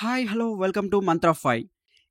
Hi hello welcome to మంత్ర 5.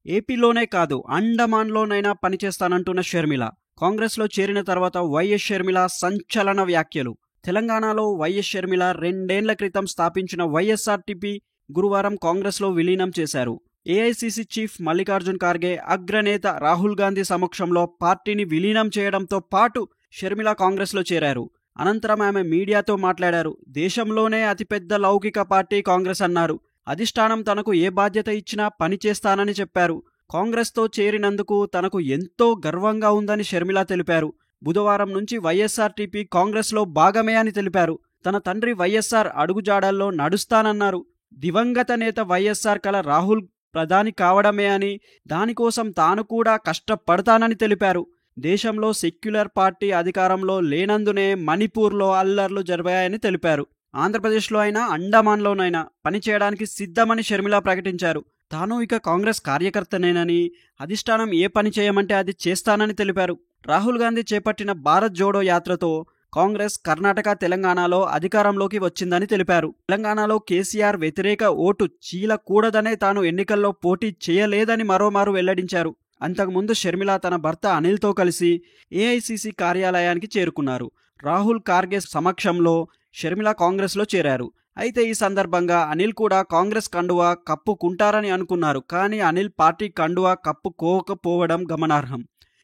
ఏపీలోనే కాదు అండమాన్లోనైనా పనిచేస్తానంటున్న షర్మిల. కాంగ్రెస్లో చేరిన తర్వాత వైఎస్ షర్మిల సంచలన వ్యాఖ్యలు. తెలంగాణలో వైఎస్ షర్మిల 2 ఏళ్ల క్రితం స్థాపించిన వైఎస్ఆర్టీపీ గురువారం కాంగ్రెస్లో విలీనం చేశారు. ఏఐసీసీ చీఫ్ మల్లికార్జున్ ఖార్గే, అగ్రనేత రాహుల్ గాంధీ సమక్షంలో పార్టీని విలీనం చేయడంతో పాటు షర్మిల కాంగ్రెస్లో చేరారు. అనంతరం ఆమె మీడియాతో మాట్లాడారు. దేశంలోనే అతిపెద్ద లౌకిక పార్టీ కాంగ్రెస్ అన్నారు. అధిష్టానం తనకు ఏ బాధ్యత ఇచ్చినా పని చేస్తానని చెప్పారు. కాంగ్రెస్తో చేరినందుకు తనకు ఎంతో గర్వంగా ఉందని షర్మిల తెలిపారు. బుధవారం నుంచి వైఎస్ఆర్టీపీ కాంగ్రెస్లో భాగమే అని తెలిపారు. తన తండ్రి వైఎస్ఆర్ అడుగుజాడల్లో నడుస్తానన్నారు. దివంగత నేత వైఎస్ఆర్ కల రాహుల్ ప్రధాని కావడమే అని, దానికోసం తాను కూడా కష్టపడతానని తెలిపారు. దేశంలో సెక్యులర్ పార్టీ అధికారంలో లేనందునే మణిపూర్లో అల్లర్లు జరిగాయని తెలిపారు. ఆంధ్రప్రదేశ్లో అయినా అండమాన్లోనైనా పనిచేయడానికి సిద్ధమని షర్మిల ప్రకటించారు. తాను ఇక కాంగ్రెస్ కార్యకర్తనేనని, అధిష్టానం ఏ పని చేయమంటే అది చేస్తానని తెలిపారు. రాహుల్ గాంధీ చేపట్టిన భారత్ జోడో యాత్రతో కాంగ్రెస్ కర్ణాటక, తెలంగాణలో అధికారంలోకి వచ్చిందని తెలిపారు. తెలంగాణలో కేసీఆర్ వ్యతిరేక ఓటు చీలకూడదనే తాను ఎన్నికల్లో పోటీ చేయలేదని మరోమారు వెల్లడించారు. అంతకుముందు షర్మిల తన భర్త అనిల్తో కలిసి ఏఐసీసీ కార్యాలయానికి చేరుకున్నారు. రాహుల్ ఖార్గే సమక్షంలో షర్మిల కాంగ్రెస్లో చేరారు. అయితే ఈ సందర్భంగా అనిల్ కూడా కాంగ్రెస్ కండువా కప్పుకుంటారని అనుకున్నారు. కానీ అనిల్ పార్టీ కండువా కప్పుకోకపోవడం గమనార్హం.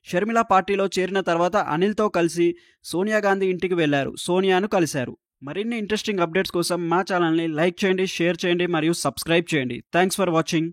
షర్మిల పార్టీలో చేరిన తర్వాత అనిల్తో కలిసి సోనియా గాంధీ ఇంటికి వెళ్లారు. సోనియాను కలిశారు. మరిన్ని ఇంట్రెస్టింగ్ అప్డేట్స్ కోసం మా ఛానల్ని లైక్ చేయండి, షేర్ చేయండి మరియు సబ్స్క్రైబ్ చేయండి. Thanks for watching.